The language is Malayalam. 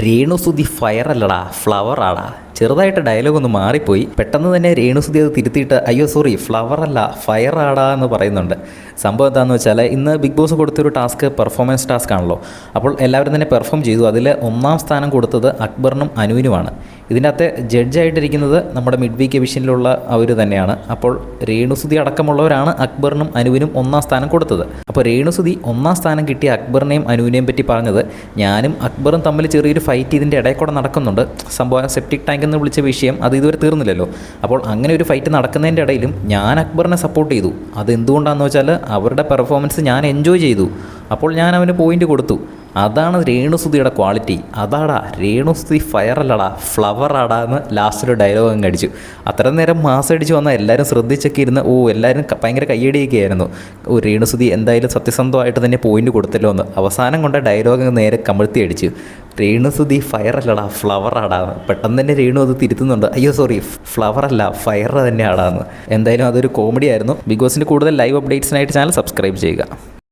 രേണുസുതി ഫയർ അല്ലടാ ഫ്ലവർ ആടാ. ചെറുതായിട്ട് ഡയലോഗ് ഒന്ന് മാറിപ്പോയി. പെട്ടെന്ന് തന്നെ രേണുസുതി അത് തിരുത്തിയിട്ട് അയ്യോ സോറി ഫ്ലവർ അല്ല ഫയർ ആടാ എന്ന് പറയുന്നുണ്ട്. സംഭവം എന്താണെന്ന് വെച്ചാൽ ഇന്ന് ബിഗ് ബോസ് കൊടുത്തൊരു ടാസ്ക് പെർഫോമൻസ് ടാസ്ക് ആണല്ലോ. അപ്പോൾ എല്ലാവരും തന്നെ പെർഫോം ചെയ്തു. അതിൽ 1ാം സ്ഥാനം കൊടുത്തത് അക്ബറിനും അനുവിനുമാണ്. ഇതിൻ്റെ അകത്ത് ജഡ്ജായിട്ടിരിക്കുന്നത് നമ്മുടെ മിഡ് വീക്ക് എവിഷനിലുള്ള അവർ തന്നെയാണ്. അപ്പോൾ രേണുസുതി അടക്കമുള്ളവരാണ് അക്ബറിനും അനുവിനും 1ാം സ്ഥാനം കൊടുത്തത്. അപ്പോൾ രേണുസുതി 1ാം സ്ഥാനം കിട്ടിയ അക്ബറിനെയും അനുവിനെയും പറ്റി പറഞ്ഞത്, ഞാനും അക്ബറും തമ്മിൽ ചെറിയൊരു ഫൈറ്റ് ഇതിൻ്റെ ഇടയിൽ കൂടെ നടക്കുന്നുണ്ട്. സംഭവം സെപ്റ്റിക് ടാങ്ക് എന്ന് വിളിച്ച വിഷയം അത് ഇതുവരെ തീർന്നില്ലല്ലോ. അപ്പോൾ അങ്ങനെ ഒരു ഫൈറ്റ് നടക്കുന്നതിൻ്റെ ഇടയിലും ഞാൻ അക്ബറിനെ സപ്പോർട്ട് ചെയ്തു. അതെന്തുകൊണ്ടാണെന്ന് വെച്ചാൽ അവരുടെ പെർഫോമൻസ് ഞാൻ എൻജോയ് ചെയ്തു. അപ്പോൾ ഞാൻ അവന് പോയിൻ്റ് കൊടുത്തു. അതാണ് രേണുസുതിയുടെ ക്വാളിറ്റി. അതാടാ രേണുസുതി ഫയർ അല്ലടാ ഫ്ലവർ ആടാ എന്ന് ലാസ്റ്റൊരു ഡയലോഗ് അങ്ങ് അടിച്ചു. അത്ര നേരം മാസടിച്ച് വന്നാൽ എല്ലാവരും ശ്രദ്ധിച്ചൊക്കെ ഇരുന്ന് എല്ലാവരും ഭയങ്കര കയ്യടിയൊക്കെ ആയിരുന്നു. രേണുസുതി എന്തായാലും സത്യസന്ധമായിട്ട് തന്നെ പോയിൻ്റ് കൊടുത്തല്ലോ എന്ന്. അവസാനം കൊണ്ട് ഡയലോഗ് നേരെ കമഴ്ത്തി അടിച്ചു. രേണുസുതി ഫയർ അല്ലടാ ഫ്ലവർ ആടാന്ന്. പെട്ടെന്ന് തന്നെ രേണു അത് തിരുത്തുന്നുണ്ട്. അയ്യോ സോറി ഫ്ലവർ അല്ല ഫയർ തന്നെ ആടാന്ന്. എന്തായാലും അതൊരു കോമഡി ആയിരുന്നു. ബിഗ് ബോസിൻ്റെ കൂടുതൽ ലൈവ് അപ്ഡേറ്റ്സിനായിട്ട് ചാനൽ സബ്സ്ക്രൈബ് ചെയ്യുക.